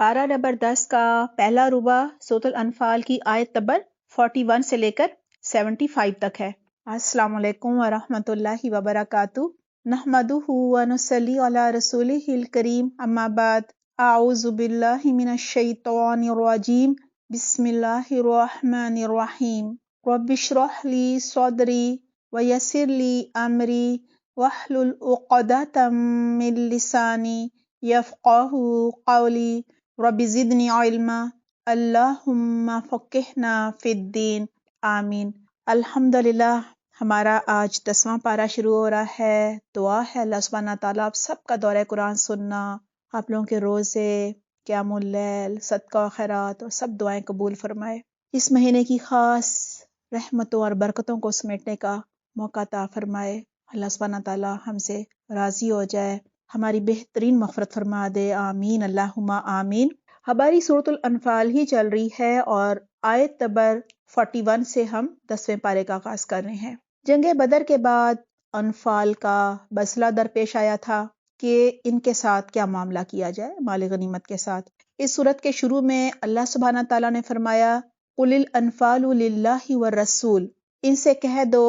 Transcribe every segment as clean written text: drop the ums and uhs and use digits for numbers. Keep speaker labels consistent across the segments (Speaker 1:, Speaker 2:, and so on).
Speaker 1: پارہ نمبر 10 کا پہلا ربع سورۃ الانفال کی آیت نمبر 41 سے لے کر 75 تک ہے۔ السلام علیکم ورحمۃ اللہ وبرکاتہ۔ نحمدہ ونصلی علی رسولہ الکریم، اما بعد، اعوذ باللہ من الشیطان الرجیم، بسم اللہ الرحمن الرحیم۔ رب اشرح لی صدری ویسر لی امری واحلل عقدۃ من لسانی یفقہوا قولی رب زدنی علما اللہم فقہنا فی الدین آمین۔ الحمدللہ ہمارا آج 10واں پارہ شروع ہو رہا ہے۔ دعا ہے اللہ سبحانہ تعالیٰ آپ سب کا دورہ قرآن سننا، آپ لوگوں کے روزے، قیام اللیل، صدقہ و خیرات اور سب دعائیں قبول فرمائے۔ اس مہینے کی خاص رحمتوں اور برکتوں کو سمیٹنے کا موقع عطا فرمائے۔ اللہ سبحانہ تعالیٰ ہم سے راضی ہو جائے، ہماری بہترین مغفرت فرما دے، آمین اللہم آمین۔ ہماری سورۃ الانفال ہی چل رہی ہے اور آیت نمبر 41 سے ہم 10ویں پارے کا آغاز کر رہے ہیں۔ جنگ بدر کے بعد انفال کا مسئلہ درپیش آیا تھا کہ ان کے ساتھ کیا معاملہ کیا جائے، مال غنیمت کے ساتھ۔ اس سورت کے شروع میں اللہ سبحانہ تعالیٰ نے فرمایا قُلِ الْأَنْفَالُ لِلَّهِ وَالرَّسُولِ، ان سے کہہ دو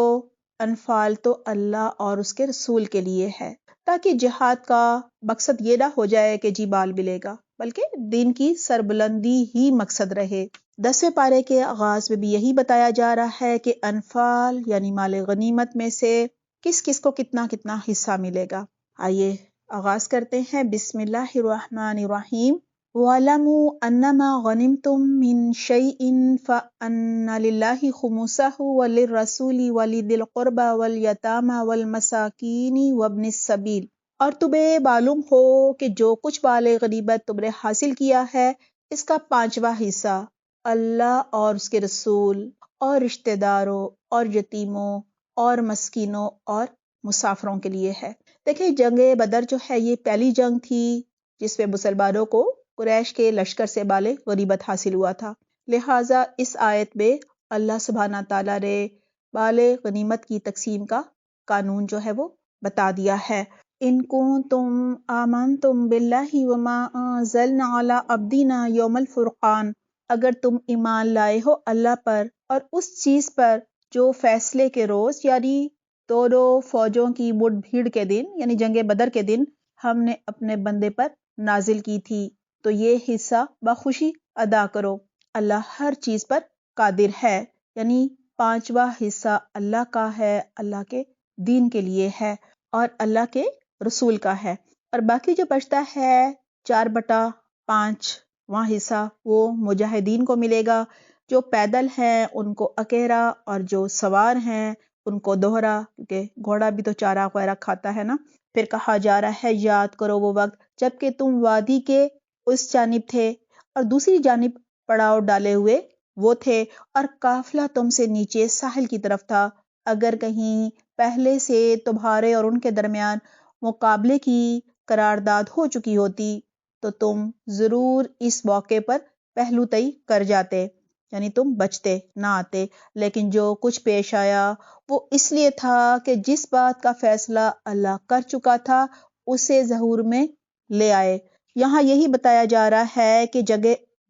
Speaker 1: انفال تو اللہ اور اس کے رسول کے لیے ہے، تاکہ جہاد کا مقصد یہ نہ ہو جائے کہ جی مال ملے گا، بلکہ دین کی سربلندی ہی مقصد رہے۔ 10ویں پارے کے آغاز میں بھی یہی بتایا جا رہا ہے کہ انفال یعنی مال غنیمت میں سے کس کس کو کتنا کتنا حصہ ملے گا۔ آئیے آغاز کرتے ہیں، بسم اللہ الرحمن الرحیم۔ وَاعْلَمُوا أَنَّمَا غَنِمْتُم مِّن شَيْءٍ فَأَنَّ لِلَّهِ خُمُسَهُ وَلِلرَّسُولِ وَلِذِي الْقُرْبَى وَالْيَتَامَى وَالْمَسَاكِينِ وَابْنِ السَّبِيلِ، اور تمہیں معلوم ہو کہ جو کچھ مال غنیمت تم نے حاصل کیا ہے اس کا 5واں حصہ اللہ اور اس کے رسول اور رشتہ داروں اور یتیموں اور مسکینوں اور مسافروں کے لیے ہے۔ دیکھیں جنگ بدر جو ہے یہ پہلی جنگ تھی جس میں مسلمانوں کو قریش کے لشکر سے مال غنیمت حاصل ہوا تھا، لہٰذا اس آیت میں اللہ سبحانہ تعالیٰ نے مال غنیمت کی تقسیم کا قانون جو ہے وہ بتا دیا ہے۔ ان کنتم آمنتم باللہ وما انزلنا علی عبدنا یوم الفرقان، اگر تم ایمان لائے ہو اللہ پر اور اس چیز پر جو فیصلے کے روز یعنی دونوں فوجوں کی مٹ بھیڑ کے دن یعنی جنگ بدر کے دن ہم نے اپنے بندے پر نازل کی تھی، تو یہ حصہ بخوشی ادا کرو، اللہ ہر چیز پر قادر ہے۔ یعنی 5واں حصہ اللہ کا ہے، اللہ کے دین کے لیے ہے اور اللہ کے رسول کا ہے، اور باقی جو بچتا ہے 4/5واں حصہ وہ مجاہدین کو ملے گا، جو پیدل ہیں ان کو اکیرا اور جو سوار ہیں ان کو دوہرا، کیونکہ گھوڑا بھی تو چارہ وغیرہ کھاتا ہے نا۔ پھر کہا جا رہا ہے یاد کرو وہ وقت جب کہ تم وادی کے اس جانب تھے اور دوسری جانب پڑاؤ ڈالے ہوئے وہ تھے، اور قافلہ تم سے نیچے ساحل کی طرف تھا، اگر کہیں پہلے سے تمہارے اور ان کے درمیان مقابلے کی قرارداد ہو چکی ہوتی تو تم ضرور اس موقع پر پہلو طئی کر جاتے، یعنی تم بچتے نہ آتے، لیکن جو کچھ پیش آیا وہ اس لیے تھا کہ جس بات کا فیصلہ اللہ کر چکا تھا اسے ظہور میں لے آئے۔ یہاں یہی بتایا جا رہا ہے کہ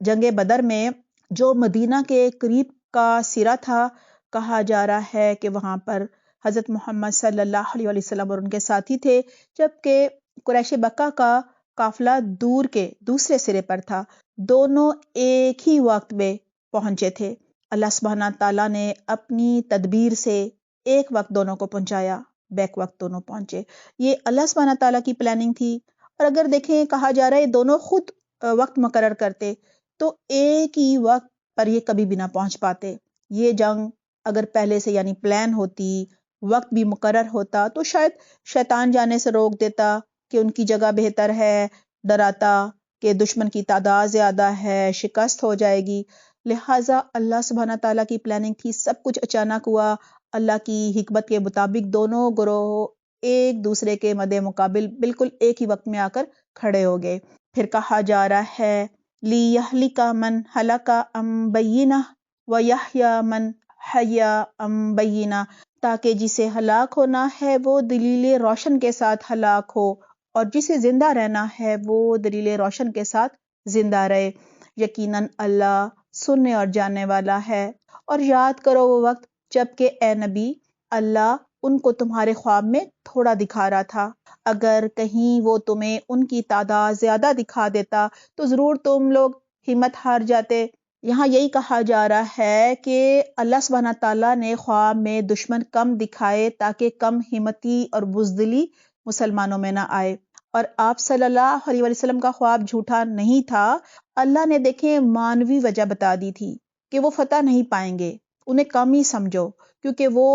Speaker 1: جنگ بدر میں جو مدینہ کے قریب کا سرا تھا، کہا جا رہا ہے کہ وہاں پر حضرت محمد صلی اللہ علیہ وسلم اور ان کے ساتھی تھے، جبکہ قریش مکہ کا قافلہ دور کے دوسرے سرے پر تھا، دونوں ایک ہی وقت میں پہنچے تھے۔ اللہ سبحانہ تعالیٰ نے اپنی تدبیر سے ایک وقت دونوں کو پہنچایا، بیک وقت دونوں پہنچے، یہ اللہ سبحانہ تعالیٰ کی پلاننگ تھی۔ اور اگر دیکھیں کہا جا رہا ہے دونوں خود وقت مقرر کرتے تو ایک ہی وقت پر یہ کبھی بھی نہ پہنچ پاتے۔ یہ جنگ اگر پہلے سے یعنی پلان ہوتی، وقت بھی مقرر ہوتا تو شاید شیطان جانے سے روک دیتا کہ ان کی جگہ بہتر ہے، ڈراتا کہ دشمن کی تعداد زیادہ ہے، شکست ہو جائے گی، لہٰذا اللہ سبحانہ تعالیٰ کی پلاننگ تھی، سب کچھ اچانک ہوا، اللہ کی حکمت کے مطابق دونوں گروہ ایک دوسرے کے مد مقابل بالکل ایک ہی وقت میں آ کر کھڑے ہو گئے۔ پھر کہا جا رہا ہے لِيَهْلِكَ مَنْ هَلَكَ عَنْ بَيِّنَةٍ وَيَحْيَىٰ مَنْ حَيَّىٰ عَنْ بَيِّنَةٍ، تاکہ جسے ہلاک ہونا ہے وہ دلیل روشن کے ساتھ ہلاک ہو اور جسے زندہ رہنا ہے وہ دلیل روشن کے ساتھ زندہ رہے، یقیناً اللہ سننے اور جاننے والا ہے۔ اور یاد کرو وہ وقت جب کہ اے نبی اللہ ان کو تمہارے خواب میں تھوڑا دکھا رہا تھا، اگر کہیں وہ تمہیں ان کی تعداد زیادہ دکھا دیتا تو ضرور تم لوگ ہمت ہار جاتے۔ یہاں یہی کہا جا رہا ہے کہ اللہ سبحانہ تعالیٰ نے خواب میں دشمن کم دکھائے تاکہ کم ہمتی اور بزدلی مسلمانوں میں نہ آئے، اور آپ صلی اللہ علیہ وسلم کا خواب جھوٹا نہیں تھا۔ اللہ نے دیکھیں مانوی وجہ بتا دی تھی کہ وہ فتح نہیں پائیں گے، انہیں کم ہی سمجھو، کیونکہ وہ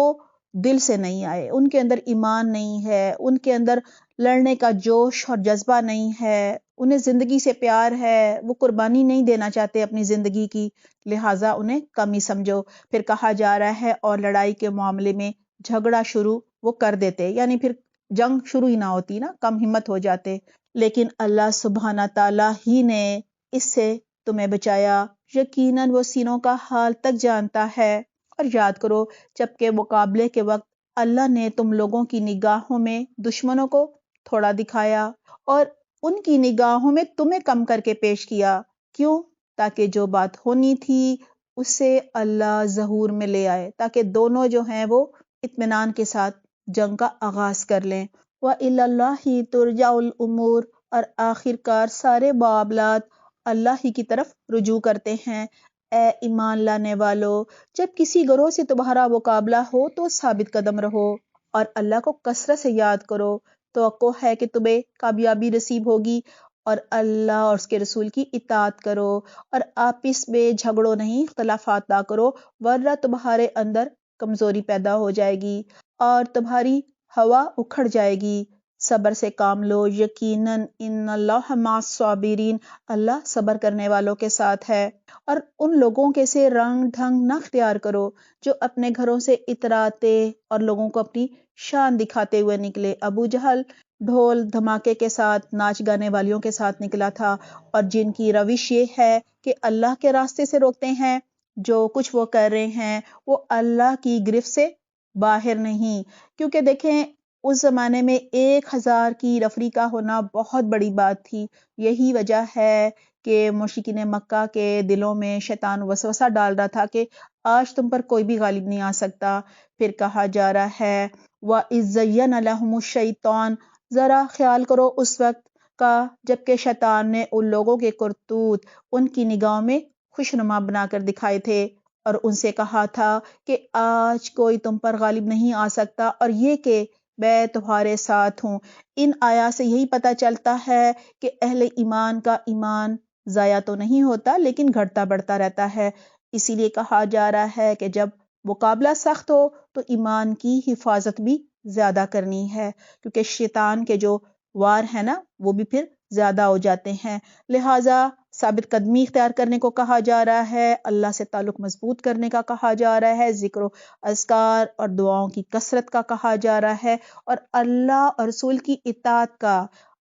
Speaker 1: دل سے نہیں آئے، ان کے اندر ایمان نہیں ہے، ان کے اندر لڑنے کا جوش اور جذبہ نہیں ہے، انہیں زندگی سے پیار ہے، وہ قربانی نہیں دینا چاہتے اپنی زندگی کی، لہٰذا انہیں کم ہی سمجھو۔ پھر کہا جا رہا ہے اور لڑائی کے معاملے میں جھگڑا شروع وہ کر دیتے، یعنی پھر جنگ شروع ہی نہ ہوتی نا، کم ہمت ہو جاتے، لیکن اللہ سبحانہ تعالیٰ ہی نے اس سے تمہیں بچایا، یقیناً وہ سینوں کا حال تک جانتا ہے۔ اور یاد کرو جبکہ مقابلے کے وقت اللہ نے تم لوگوں کی نگاہوں میں دشمنوں کو تھوڑا دکھایا اور ان کی نگاہوں میں تمہیں کم کر کے پیش کیا، کیوں؟ تاکہ جو بات ہونی تھی اسے اللہ ظہور میں لے آئے، تاکہ دونوں جو ہیں وہ اطمینان کے ساتھ جنگ کا آغاز کر لیں۔ وَإِلَى اللَّهِ تُرْجَعُ الْأُمُورُ، اور آخر کار سارے معاملات اللہ ہی کی طرف رجوع کرتے ہیں۔ اے ایمان لانے والو، جب کسی گروہ سے تمہارا مقابلہ ہو تو ثابت قدم رہو اور اللہ کو کثرت سے یاد کرو، توقع ہے کہ تمہیں کامیابی نصیب ہوگی، اور اللہ اور اس کے رسول کی اطاعت کرو، اور آپس میں جھگڑو نہیں، اختلافات نہ کرو، ورنہ تمہارے اندر کمزوری پیدا ہو جائے گی اور تمہاری ہوا اکھڑ جائے گی۔ صبر سے کام لو، یقیناً ان اللہ مع الصابرین، اللہ صبر کرنے والوں کے ساتھ ہے۔ اور ان لوگوں کے سے رنگ ڈھنگ نہ اختیار کرو جو اپنے گھروں سے اتراتے اور لوگوں کو اپنی شان دکھاتے ہوئے نکلے۔ ابو جہل ڈھول دھماکے کے ساتھ ناچ گانے والیوں کے ساتھ نکلا تھا، اور جن کی روش یہ ہے کہ اللہ کے راستے سے روکتے ہیں، جو کچھ وہ کر رہے ہیں وہ اللہ کی گرفت سے باہر نہیں، کیونکہ دیکھیں اس زمانے میں 1000 کی رفری کا ہونا بہت بڑی بات تھی۔ یہی وجہ ہے کہ مشرکین مکہ کے دلوں میں شیطان وسوسہ ڈال رہا تھا کہ آج تم پر کوئی بھی غالب نہیں آ سکتا۔ پھر کہا جا رہا ہے وَإِذْ زَيَّنَ لَهُمُ الشَّيْطَانُ، ذرا خیال کرو اس وقت کا جب کہ شیطان نے ان لوگوں کے کرتوت ان کی نگاہوں میں خوشنما بنا کر دکھائے تھے، اور ان سے کہا تھا کہ آج کوئی تم پر غالب نہیں آ سکتا، اور یہ کہ میں تمہارے ساتھ ہوں۔ ان آیات سے یہی پتہ چلتا ہے کہ اہل ایمان کا ایمان ضائع تو نہیں ہوتا لیکن گھٹتا بڑھتا رہتا ہے۔ اسی لیے کہا جا رہا ہے کہ جب مقابلہ سخت ہو تو ایمان کی حفاظت بھی زیادہ کرنی ہے، کیونکہ شیطان کے جو وار ہیں نا وہ بھی پھر زیادہ ہو جاتے ہیں، لہٰذا ثابت قدمی اختیار کرنے کو کہا جا رہا ہے، اللہ سے تعلق مضبوط کرنے کا کہا جا رہا ہے، ذکر و اذکار اور دعاؤں کی کثرت کا کہا جا رہا ہے، اور اللہ اور رسول کی اطاعت کا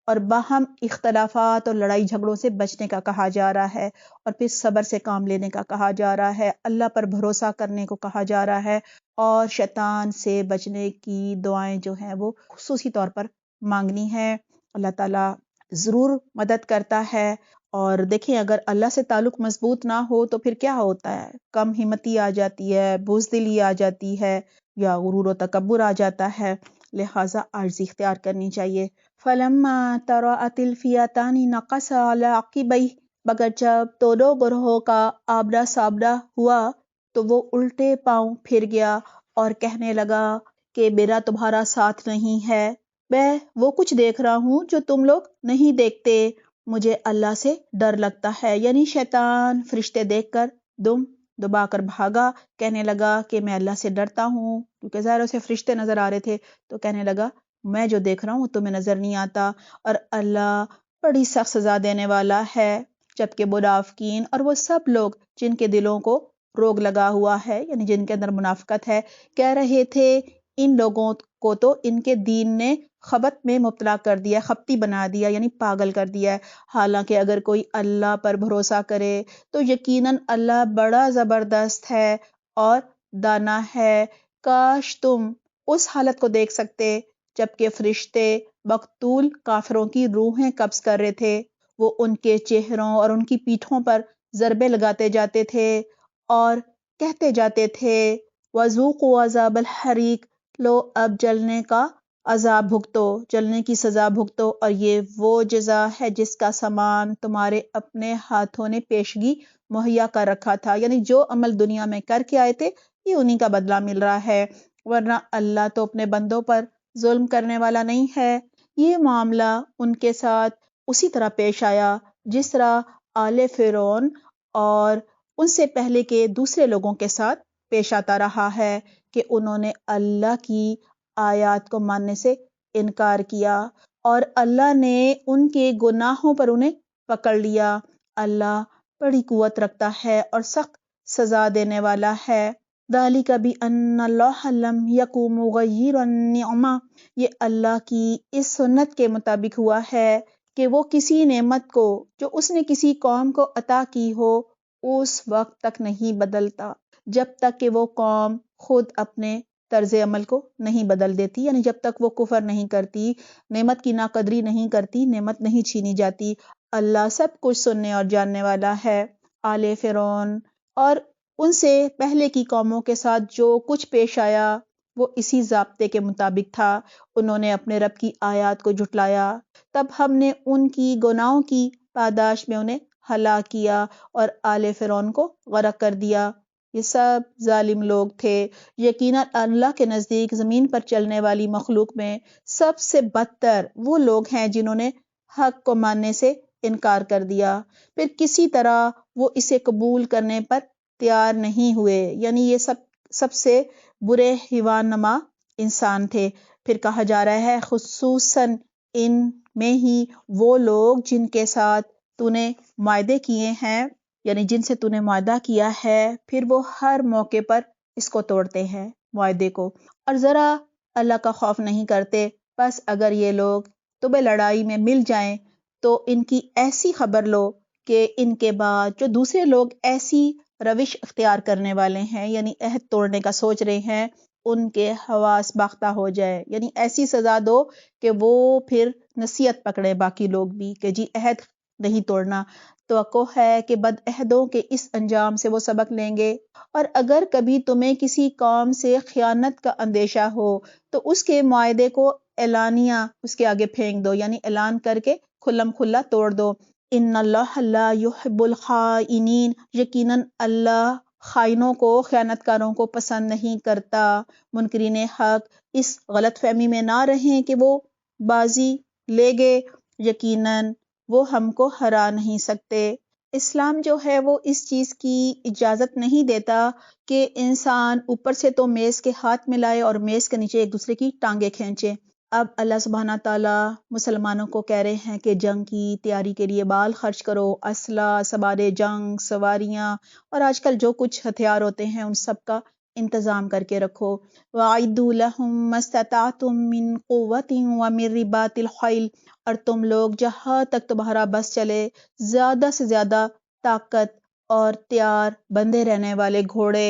Speaker 1: اور باہم اختلافات اور لڑائی جھگڑوں سے بچنے کا کہا جا رہا ہے، اور پھر صبر سے کام لینے کا کہا جا رہا ہے، اللہ پر بھروسہ کرنے کو کہا جا رہا ہے، اور شیطان سے بچنے کی دعائیں جو ہیں وہ خصوصی طور پر مانگنی ہے۔ اللہ تعالیٰ ضرور مدد کرتا ہے۔ اور دیکھیں اگر اللہ سے تعلق مضبوط نہ ہو تو پھر کیا ہوتا ہے؟ کم ہمتی آ جاتی ہے، بزدلی آ جاتی ہے، یا غرور و تکبر آ جاتا ہے، لہٰذا عاجزی اختیار کرنی چاہیے۔ فَلَمَّا تَرَأَتِ الْفِئَتَانِ نَكَصَ عَلَىٰ عَقِبَيْهِ، مگر جب دونوں گروہوں کا آمنا سامنا ہوا تو وہ الٹے پاؤں پھر گیا اور کہنے لگا کہ میرا تمہارا ساتھ نہیں ہے، میں وہ کچھ دیکھ رہا ہوں جو تم لوگ نہیں دیکھتے، مجھے اللہ سے ڈر لگتا ہے۔ یعنی شیطان فرشتے دیکھ کر دم دبا کر بھاگا، کہنے لگا کہ میں اللہ سے ڈرتا ہوں، کیونکہ ظاہر اسے فرشتے نظر آ رہے تھے، تو کہنے لگا میں جو دیکھ رہا ہوں تمہیں نظر نہیں آتا، اور اللہ بڑی سخت سزا دینے والا ہے۔ جبکہ منافقین اور وہ سب لوگ جن کے دلوں کو روگ لگا ہوا ہے، یعنی جن کے اندر منافقت ہے، کہہ رہے تھے ان لوگوں کو تو ان کے دین نے خبت میں مبتلا کر دیا، خبتی بنا دیا، یعنی پاگل کر دیا ہے، حالانکہ اگر کوئی اللہ پر بھروسہ کرے تو یقیناً اللہ بڑا زبردست ہے اور دانا ہے۔ کاش تم اس حالت کو دیکھ سکتے جبکہ فرشتے مقتول کافروں کی روحیں قبض کر رہے تھے، وہ ان کے چہروں اور ان کی پیٹھوں پر ضربے لگاتے جاتے تھے اور کہتے جاتے تھے وَذُوقُوا عَذَابَ الْحَرِيقِ، لو اب جلنے کا عذاب بھگتو، جلنے کی سزا بھگتو، اور یہ وہ جزا ہے جس کا سامان تمہارے اپنے ہاتھوں نے پیشگی مہیا کر رکھا تھا، یعنی جو عمل دنیا میں کر کے آئے تھے یہ انہی کا بدلہ مل رہا ہے، ورنہ اللہ تو اپنے بندوں پر ظلم کرنے والا نہیں ہے۔ یہ معاملہ ان کے ساتھ اسی طرح پیش آیا جس طرح آل فرعون اور ان سے پہلے کے دوسرے لوگوں کے ساتھ پیش آتا رہا ہے کہ انہوں نے اللہ کی آیات کو ماننے سے انکار کیا اور اللہ نے ان کے گناہوں پر انہیں پکڑ لیا۔ اللہ بڑی قوت رکھتا ہے اور سخت سزا دینے والا ہے۔ ذالک بأن اللہ لم یک مغیرا نعمہ، یہ اللہ کی اس سنت کے مطابق ہوا ہے کہ وہ کسی نعمت کو جو اس نے کسی قوم کو عطا کی ہو اس وقت تک نہیں بدلتا جب تک کہ وہ قوم خود اپنے طرز عمل کو نہیں بدل دیتی، یعنی جب تک وہ کفر نہیں کرتی، نعمت کی ناقدری نہیں کرتی، نعمت نہیں چھینی جاتی۔ اللہ سب کچھ سننے اور جاننے والا ہے۔ آل فرعون اور ان سے پہلے کی قوموں کے ساتھ جو کچھ پیش آیا وہ اسی ضابطے کے مطابق تھا۔ انہوں نے اپنے رب کی آیات کو جھٹلایا، تب ہم نے ان کی گناہوں کی پاداش میں انہیں ہلاک کیا اور آل فرعون کو غرق کر دیا۔ یہ سب ظالم لوگ تھے۔ یقیناً اللہ کے نزدیک زمین پر چلنے والی مخلوق میں سب سے بدتر وہ لوگ ہیں جنہوں نے حق کو ماننے سے انکار کر دیا، پھر کسی طرح وہ اسے قبول کرنے پر تیار نہیں ہوئے، یعنی یہ سب سے برے حیوان نما انسان تھے۔ پھر کہا جا رہا ہے خصوصاً ان میں ہی وہ لوگ جن کے ساتھ تو نے معاہدے کیے ہیں، یعنی جن سے تو نے معاہدہ کیا ہے، پھر وہ ہر موقع پر اس کو توڑتے ہیں معاہدے کو، اور ذرا اللہ کا خوف نہیں کرتے۔ بس اگر یہ لوگ تمہیں لڑائی میں مل جائیں تو ان کی ایسی خبر لو کہ ان کے بعد جو دوسرے لوگ ایسی روش اختیار کرنے والے ہیں، یعنی عہد توڑنے کا سوچ رہے ہیں، ان کے حواس باختہ ہو جائے، یعنی ایسی سزا دو کہ وہ پھر نصیحت پکڑے باقی لوگ بھی کہ جی عہد نہیں توڑنا۔ توقع ہے کہ بد عہدوں کے اس انجام سے وہ سبق لیں گے، اور اگر کبھی تمہیں کسی قوم سے خیانت کا اندیشہ ہو تو اس کے معاہدے کو اعلانیہ اس کے آگے پھینک دو، یعنی اعلان کر کے کھلم کھلا توڑ دو۔ ان اللہ لا یحب الخائنین، یقیناً اللہ خائنوں کو، خیانت کاروں کو پسند نہیں کرتا۔ منکرین حق اس غلط فہمی میں نہ رہیں کہ وہ بازی لے گے، یقیناً وہ ہم کو ہرا نہیں سکتے۔ اسلام جو ہے وہ اس چیز کی اجازت نہیں دیتا کہ انسان اوپر سے تو میز کے ہاتھ میں لائے اور میز کے نیچے ایک دوسرے کی ٹانگیں کھینچے۔ اب اللہ سبحانہ تعالیٰ مسلمانوں کو کہہ رہے ہیں کہ جنگ کی تیاری کے لیے مال خرچ کرو، اسلحہ، سوار جنگ، سواریاں، اور آج کل جو کچھ ہتھیار ہوتے ہیں ان سب کا انتظام کر کے رکھو۔ وَأَعِدُّوا لَهُم مَّا اسْتَطَعْتُم مِّن قُوَّةٍ وَمِن رِّبَاطِ الْخَيْلِ، اور تم لوگ جہاں تک تمہارا بس چلے زیادہ سے زیادہ طاقت اور تیار بندے رہنے والے گھوڑے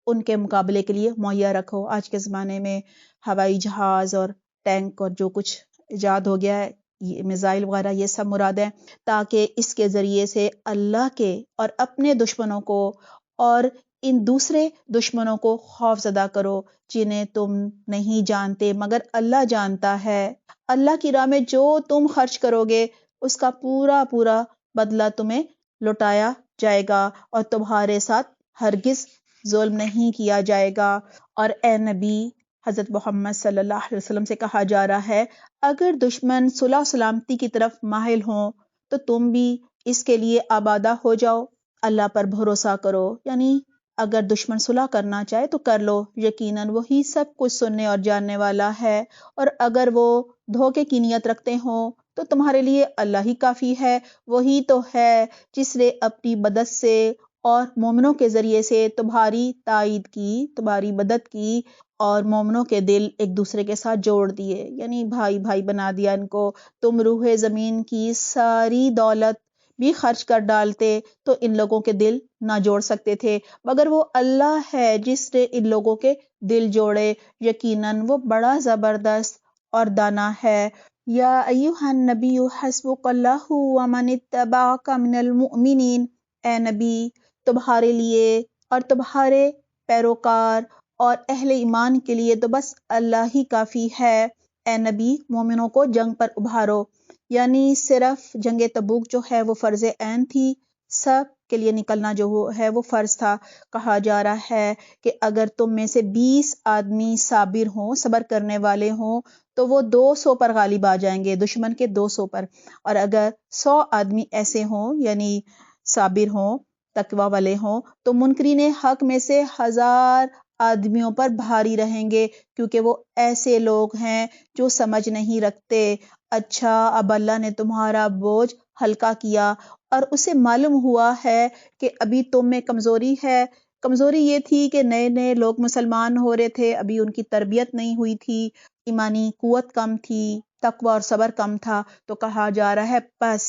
Speaker 1: ان کے مقابلے کے لیے مہیا رکھو۔ آج کے زمانے میں ہوائی جہاز اور ٹینک اور جو کچھ ایجاد ہو گیا ہے، یہ میزائل وغیرہ، یہ سب مراد ہے، تاکہ اس کے ذریعے سے اللہ کے اور اپنے دشمنوں کو اور ان دوسرے دشمنوں کو خوف زدہ کرو جنہیں تم نہیں جانتے مگر اللہ جانتا ہے۔ اللہ کی راہ میں جو تم خرچ کرو گے اس کا پورا پورا بدلہ تمہیں لوٹایا جائے گا اور تمہارے ساتھ ہرگز ظلم نہیں کیا جائے گا۔ اور اے نبی، حضرت محمد صلی اللہ علیہ وسلم سے کہا جا رہا ہے اگر دشمن صلح و سلامتی کی طرف مائل ہوں تو تم بھی اس کے لیے آبادہ ہو جاؤ، اللہ پر بھروسہ کرو، یعنی اگر دشمن صلح کرنا چاہے تو کر لو، یقیناً وہی سب کچھ سننے اور جاننے والا ہے، اور اگر وہ دھوکے کی نیت رکھتے ہوں تو تمہارے لیے اللہ ہی کافی ہے۔ وہی تو ہے جس نے اپنی مدد سے اور مومنوں کے ذریعے سے تمہاری تائید کی، تمہاری مدد کی، اور مومنوں کے دل ایک دوسرے کے ساتھ جوڑ دیے، یعنی بھائی بھائی بنا دیا ان کو۔ تم روح زمین کی ساری دولت بھی خرچ کر ڈالتے تو ان لوگوں کے دل نہ جوڑ سکتے تھے، مگر وہ اللہ ہے جس نے ان لوگوں کے دل جوڑے، یقیناً وہ بڑا زبردست اور دانا ہے۔ یا ایھا النبی حسبک اللہ ومن اتبعک من المؤمنین، اے نبی تمہارے لیے اور تمہارے پیروکار اور اہل ایمان کے لیے تو بس اللہ ہی کافی ہے۔ اے نبی مومنوں کو جنگ پر ابھارو، یعنی صرف جنگ تبوک جو ہے وہ فرض عین تھی، سب کے لیے نکلنا جو ہے وہ فرض تھا۔ کہا جا رہا ہے کہ اگر تم میں سے 20 آدمی صابر ہوں، صبر کرنے والے ہوں، تو وہ 200 پر غالب آ جائیں گے، دشمن کے 200 پر۔ اور اگر 100 آدمی ایسے ہوں یعنی صابر ہوں، تقوی والے ہوں، تو منکرین حق میں سے 1000 آدمیوں پر بھاری رہیں گے، کیونکہ وہ ایسے لوگ ہیں جو سمجھ نہیں رکھتے۔ اچھا، اب اللہ نے تمہارا بوجھ ہلکا کیا، اور اسے معلوم ہوا ہے کہ ابھی تم میں کمزوری ہے۔ کمزوری یہ تھی کہ نئے نئے لوگ مسلمان ہو رہے تھے، ابھی ان کی تربیت نہیں ہوئی تھی، ایمانی قوت کم تھی، تقوی اور صبر کم تھا۔ تو کہا جا رہا ہے پس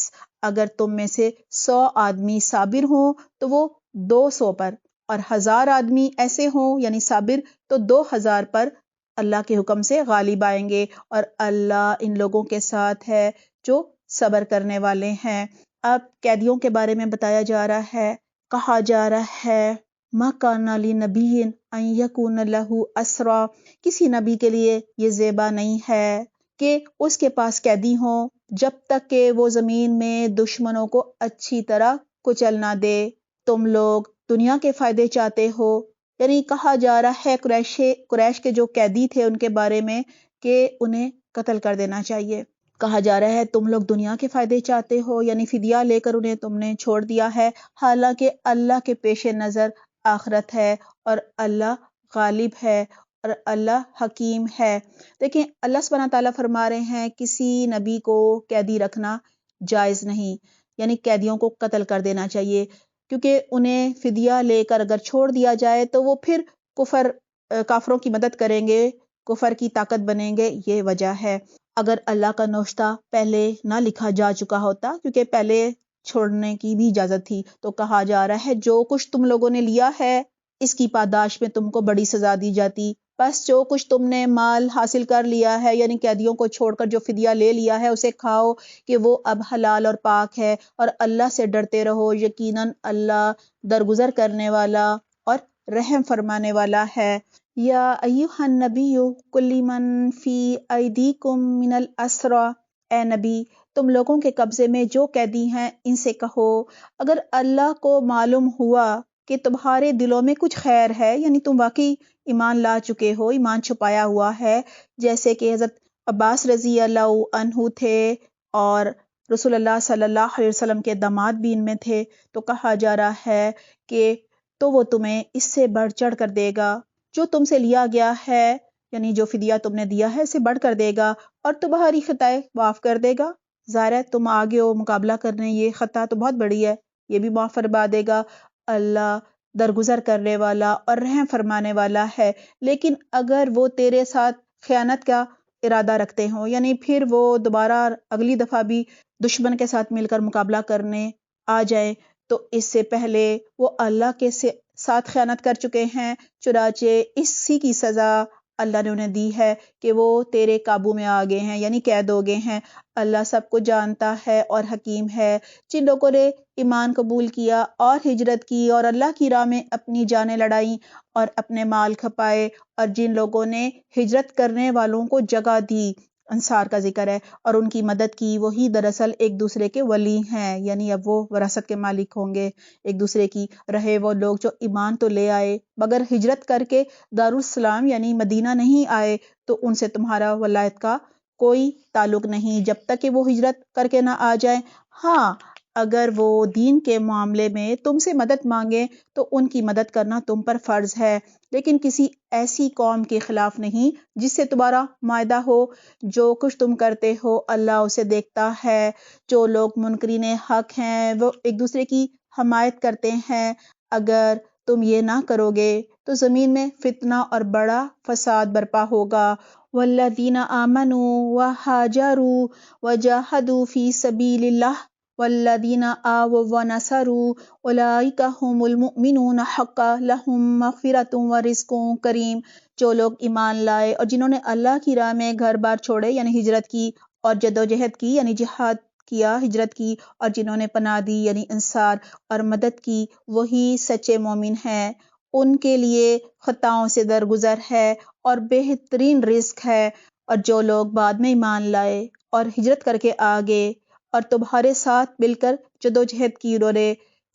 Speaker 1: اگر تم میں سے 100 آدمی صابر ہوں تو وہ 200 پر، اور 1000 آدمی ایسے ہوں یعنی صابر تو 2000 پر اللہ کے حکم سے غالب آئیں گے، اور اللہ ان لوگوں کے ساتھ ہے جو صبر کرنے والے ہیں۔ اب قیدیوں کے بارے میں بتایا جا رہا ہے، کہا جا رہا ہے مَا كَانَ لِنَبِيٍّ أَن يَكُونَ لَهُ أَسْرَىٰ، کسی نبی کے لیے یہ زیبا نہیں ہے کہ اس کے پاس قیدی ہوں جب تک کہ وہ زمین میں دشمنوں کو اچھی طرح کچل نہ دے۔ تم لوگ دنیا کے فائدے چاہتے ہو، یعنی کہا جا رہا ہے قریش کے جو قیدی تھے ان کے بارے میں کہ انہیں قتل کر دینا چاہیے۔ کہا جا رہا ہے تم لوگ دنیا کے فائدے چاہتے ہو، یعنی فدیہ لے کر انہیں تم نے چھوڑ دیا ہے، حالانکہ اللہ کے پیش نظر آخرت ہے، اور اللہ غالب ہے، اور اللہ حکیم ہے۔ دیکھیں اللہ سبحانہ تعالیٰ فرما رہے ہیں کسی نبی کو قیدی رکھنا جائز نہیں، یعنی قیدیوں کو قتل کر دینا چاہیے، کیونکہ انہیں فدیہ لے کر اگر چھوڑ دیا جائے تو وہ پھر کافروں کی مدد کریں گے، کفر کی طاقت بنیں گے، یہ وجہ ہے۔ اگر اللہ کا نوشتہ پہلے نہ لکھا جا چکا ہوتا، کیونکہ پہلے چھوڑنے کی بھی اجازت تھی، تو کہا جا رہا ہے جو کچھ تم لوگوں نے لیا ہے اس کی پاداش میں تم کو بڑی سزا دی جاتی۔ بس جو کچھ تم نے مال حاصل کر لیا ہے، یعنی قیدیوں کو چھوڑ کر جو فدیہ لے لیا ہے، اسے کھاؤ کہ وہ اب حلال اور پاک ہے، اور اللہ سے ڈرتے رہو، یقیناً اللہ درگزر کرنے والا اور رحم فرمانے والا ہے۔ یا ایھا النبی قل لمن فی ایدیکم من الاسریٰ، اے نبی تم لوگوں کے قبضے میں جو قیدی ہیں ان سے کہو اگر اللہ کو معلوم ہوا کہ تمہارے دلوں میں کچھ خیر ہے، یعنی تم واقعی ایمان لا چکے ہو، ایمان چھپایا ہوا ہے، جیسے کہ حضرت عباس رضی اللہ عنہ تھے اور رسول اللہ صلی اللہ علیہ وسلم کے داماد بھی ان میں تھے، تو کہا جا رہا ہے کہ تو وہ تمہیں اس سے بڑھ چڑھ کر دے گا، جو تم سے لیا گیا ہے یعنی جو فدیہ تم نے دیا ہے اسے بڑھ کر دے گا، اور تمہاری خطائیں معاف کر دے گا۔ ظاہر ہے تم آگے ہو مقابلہ کرنے، یہ خطا تو بہت بڑی ہے، یہ بھی معاف فرما دے گا۔ اللہ درگزر کرنے والا اور رحم فرمانے والا ہے۔ لیکن اگر وہ تیرے ساتھ خیانت کا ارادہ رکھتے ہوں، یعنی پھر وہ دوبارہ اگلی دفعہ بھی دشمن کے ساتھ مل کر مقابلہ کرنے آ جائیں، تو اس سے پہلے وہ اللہ کے ساتھ خیانت کر چکے ہیں، چنانچہ اسی کی سزا اللہ نے انہیں دی ہے کہ وہ تیرے قابو میں آ گئے ہیں، یعنی قید ہو گئے ہیں۔ اللہ سب کو جانتا ہے اور حکیم ہے۔ جن لوگوں نے ایمان قبول کیا اور ہجرت کی اور اللہ کی راہ میں اپنی جانیں لڑائیں اور اپنے مال کھپائے، اور جن لوگوں نے ہجرت کرنے والوں کو جگہ دی، انصار کا ذکر ہے، اور ان کی مدد کی، وہی دراصل ایک دوسرے کے ولی ہیں، یعنی اب وہ وراثت کے مالک ہوں گے ایک دوسرے کی۔ رہے وہ لوگ جو ایمان تو لے آئے مگر ہجرت کر کے دارالسلام یعنی مدینہ نہیں آئے، تو ان سے تمہارا ولایت کا کوئی تعلق نہیں جب تک کہ وہ ہجرت کر کے نہ آ جائیں۔ ہاں اگر وہ دین کے معاملے میں تم سے مدد مانگیں تو ان کی مدد کرنا تم پر فرض ہے، لیکن کسی ایسی قوم کے خلاف نہیں جس سے تمہارا معاہدہ ہو۔ جو کچھ تم کرتے ہو اللہ اسے دیکھتا ہے۔ جو لوگ منکرین حق ہیں وہ ایک دوسرے کی حمایت کرتے ہیں، اگر تم یہ نہ کرو گے تو زمین میں فتنہ اور بڑا فساد برپا ہوگا۔ والذین آمنوا وہاجروا وجاہدوا فی سبیل اللہ والذین آووا ونصروا اولئک ھم المؤمنون حقا لہم مغفرۃ ورزق کریم۔ جو لوگ ایمان لائے اور جنہوں نے اللہ کی راہ میں گھر بار چھوڑے یعنی ہجرت کی اور جدوجہد کی یعنی جہاد کیا، ہجرت کی، اور جنہوں نے پناہ دی یعنی انصار اور مدد کی، وہی سچے مومن ہیں۔ ان کے لیے خطاؤں سے درگزر ہے اور بہترین رزق ہے۔ اور جو لوگ بعد میں ایمان لائے اور ہجرت کر کے آگے اور تمہارے ساتھ مل کر جدوجہد کی،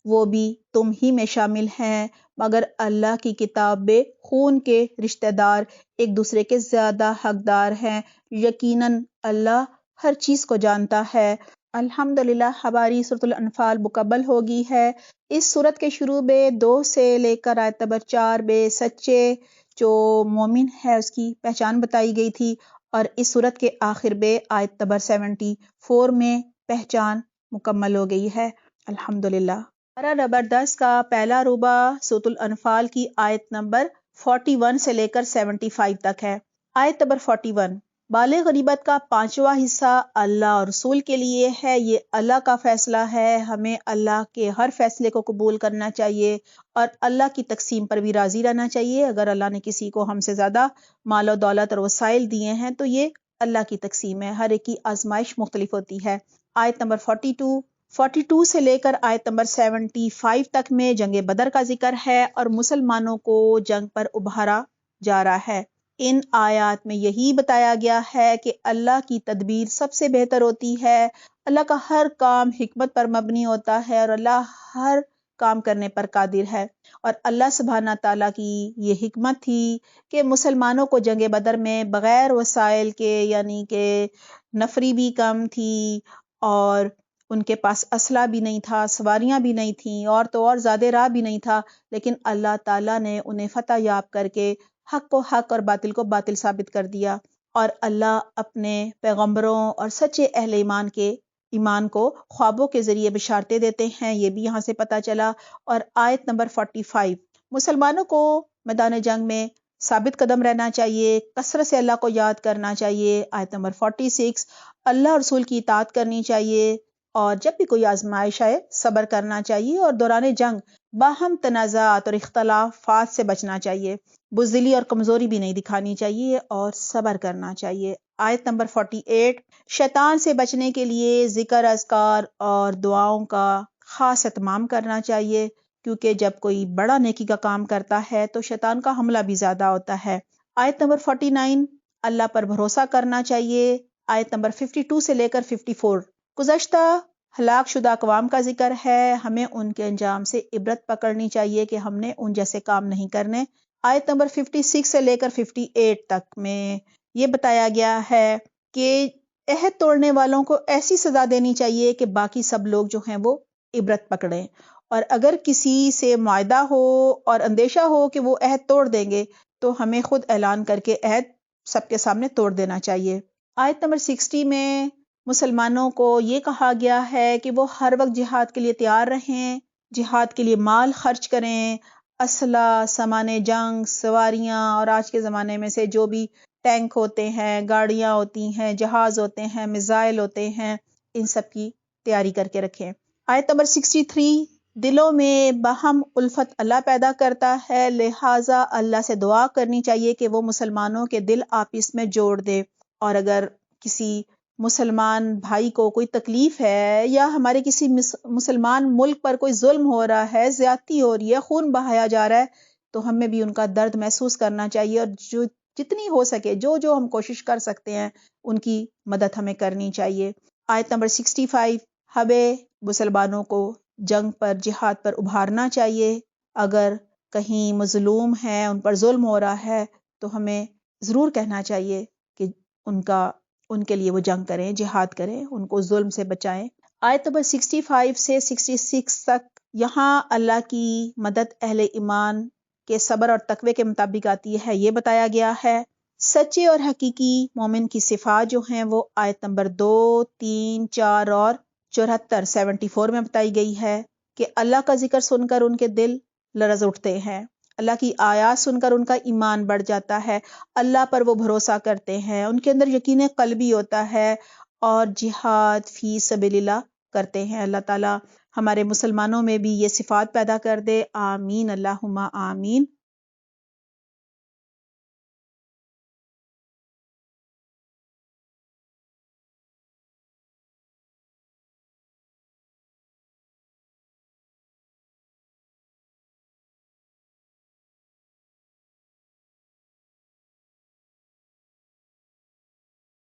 Speaker 1: وہ بھی تم ہی میں شامل ہیں، مگر اللہ کی کتاب میں خون کے رشتہ دار ایک دوسرے کے زیادہ حقدار ہیں۔ یقیناً اللہ ہر چیز کو جانتا ہے۔ الحمدللہ ہماری سورۃ الانفال مکمل ہو گئی ہے۔ اس سورت کے شروع میں 2 سے لے کر آیت نمبر 4 میں سچے جو مومن ہے اس کی پہچان بتائی گئی تھی، اور اس سورت کے آخر میں آیت نمبر 74 میں پہچان مکمل ہو گئی ہے۔ الحمدللہ۔ پارہ نمبر 10 کا پہلا ربع سورۃ الانفال کی آیت نمبر 41 سے لے کر 75 تک ہے۔ آیت نمبر 41، مال غنیمت کا 5واں حصہ اللہ اور رسول کے لیے ہے، یہ اللہ کا فیصلہ ہے۔ ہمیں اللہ کے ہر فیصلے کو قبول کرنا چاہیے اور اللہ کی تقسیم پر بھی راضی رہنا چاہیے۔ اگر اللہ نے کسی کو ہم سے زیادہ مال و دولت اور وسائل دیے ہیں تو یہ اللہ کی تقسیم ہے، ہر ایک کی آزمائش مختلف ہوتی ہے۔ آیت نمبر 42 سے لے کر آیت نمبر 75 تک میں جنگ بدر کا ذکر ہے اور مسلمانوں کو جنگ پر ابھارا جا رہا ہے۔ ان آیات میں یہی بتایا گیا ہے کہ اللہ کی تدبیر سب سے بہتر ہوتی ہے، اللہ کا ہر کام حکمت پر مبنی ہوتا ہے اور اللہ ہر کام کرنے پر قادر ہے۔ اور اللہ سبحانہ تعالیٰ کی یہ حکمت تھی کہ مسلمانوں کو جنگ بدر میں بغیر وسائل کے، یعنی کہ نفری بھی کم تھی اور ان کے پاس اسلحہ بھی نہیں تھا، سواریاں بھی نہیں تھیں، اور تو اور زیادہ راہ بھی نہیں تھا، لیکن اللہ تعالیٰ نے انہیں فتح یاب کر کے حق کو حق اور باطل کو باطل ثابت کر دیا۔ اور اللہ اپنے پیغمبروں اور سچے اہل ایمان کو خوابوں کے ذریعے بشارتیں دیتے ہیں، یہ بھی یہاں سے پتہ چلا۔ اور آیت نمبر 45، مسلمانوں کو میدان جنگ میں ثابت قدم رہنا چاہیے، کثرت سے اللہ کو یاد کرنا چاہیے۔ آیت نمبر 46، اللہ اور رسول کی اطاعت کرنی چاہیے، اور جب بھی کوئی آزمائش آئے صبر کرنا چاہیے، اور دوران جنگ باہم تنازعات اور اختلافات سے بچنا چاہیے، بزدلی اور کمزوری بھی نہیں دکھانی چاہیے اور صبر کرنا چاہیے۔ آیت نمبر 48، شیطان سے بچنے کے لیے ذکر، اذکار اور دعاؤں کا خاص اہتمام کرنا چاہیے، کیونکہ جب کوئی بڑا نیکی کا کام کرتا ہے تو شیطان کا حملہ بھی زیادہ ہوتا ہے۔ آیت نمبر 49، اللہ پر بھروسہ کرنا چاہیے۔ آیت نمبر 52 سے لے کر 54، گزشتہ ہلاک شدہ اقوام کا ذکر ہے، ہمیں ان کے انجام سے عبرت پکڑنی چاہیے کہ ہم نے ان جیسے کام نہیں کرنے۔ آیت نمبر 56 سے لے کر 58 تک میں یہ بتایا گیا ہے کہ عہد توڑنے والوں کو ایسی سزا دینی چاہیے کہ باقی سب لوگ جو ہیں وہ عبرت پکڑیں، اور اگر کسی سے معاہدہ ہو اور اندیشہ ہو کہ وہ عہد توڑ دیں گے تو ہمیں خود اعلان کر کے عہد سب کے سامنے توڑ دینا چاہیے۔ آیت نمبر 60 میں مسلمانوں کو یہ کہا گیا ہے کہ وہ ہر وقت جہاد کے لیے تیار رہیں، جہاد کے لیے مال خرچ کریں، اسلحہ، سامان جنگ، سواریاں، اور آج کے زمانے میں سے جو بھی ٹینک ہوتے ہیں، گاڑیاں ہوتی ہیں، جہاز ہوتے ہیں، میزائل ہوتے ہیں، ان سب کی تیاری کر کے رکھیں۔ آیت نمبر 63، دلوں میں باہم الفت اللہ پیدا کرتا ہے، لہٰذا اللہ سے دعا کرنی چاہیے کہ وہ مسلمانوں کے دل آپس میں جوڑ دے۔ اور اگر کسی مسلمان بھائی کو کوئی تکلیف ہے یا ہمارے کسی مسلمان ملک پر کوئی ظلم ہو رہا ہے، زیادتی ہو رہی ہے، خون بہایا جا رہا ہے، تو ہمیں بھی ان کا درد محسوس کرنا چاہیے، اور جتنی ہو سکے جو ہم کوشش کر سکتے ہیں ان کی مدد ہمیں کرنی چاہیے۔ آیت نمبر 65، ہمیں مسلمانوں کو جنگ پر، جہاد پر ابھارنا چاہیے۔ اگر کہیں مظلوم ہیں، ان پر ظلم ہو رہا ہے، تو ہمیں ضرور کہنا چاہیے کہ ان کے لیے وہ جنگ کریں، جہاد کریں، ان کو ظلم سے بچائیں۔ آیت نمبر 65 سے 66 تک یہاں اللہ کی مدد اہل ایمان کے صبر اور تقوی کے مطابق آتی ہے، یہ بتایا گیا ہے۔ سچے اور حقیقی مومن کی صفات جو ہیں وہ آیت نمبر 2، 3، 4 اور 74 74 میں بتائی گئی ہے کہ اللہ کا ذکر سن کر ان کے دل لرز اٹھتے ہیں، اللہ کی آیات سن کر ان کا ایمان بڑھ جاتا ہے، اللہ پر وہ بھروسہ کرتے ہیں، ان کے اندر یقین قلبی ہوتا ہے، اور جہاد فی سبیل اللہ کرتے ہیں۔ اللہ تعالی ہمارے مسلمانوں میں بھی یہ صفات پیدا کر دے، آمین اللہم آمین۔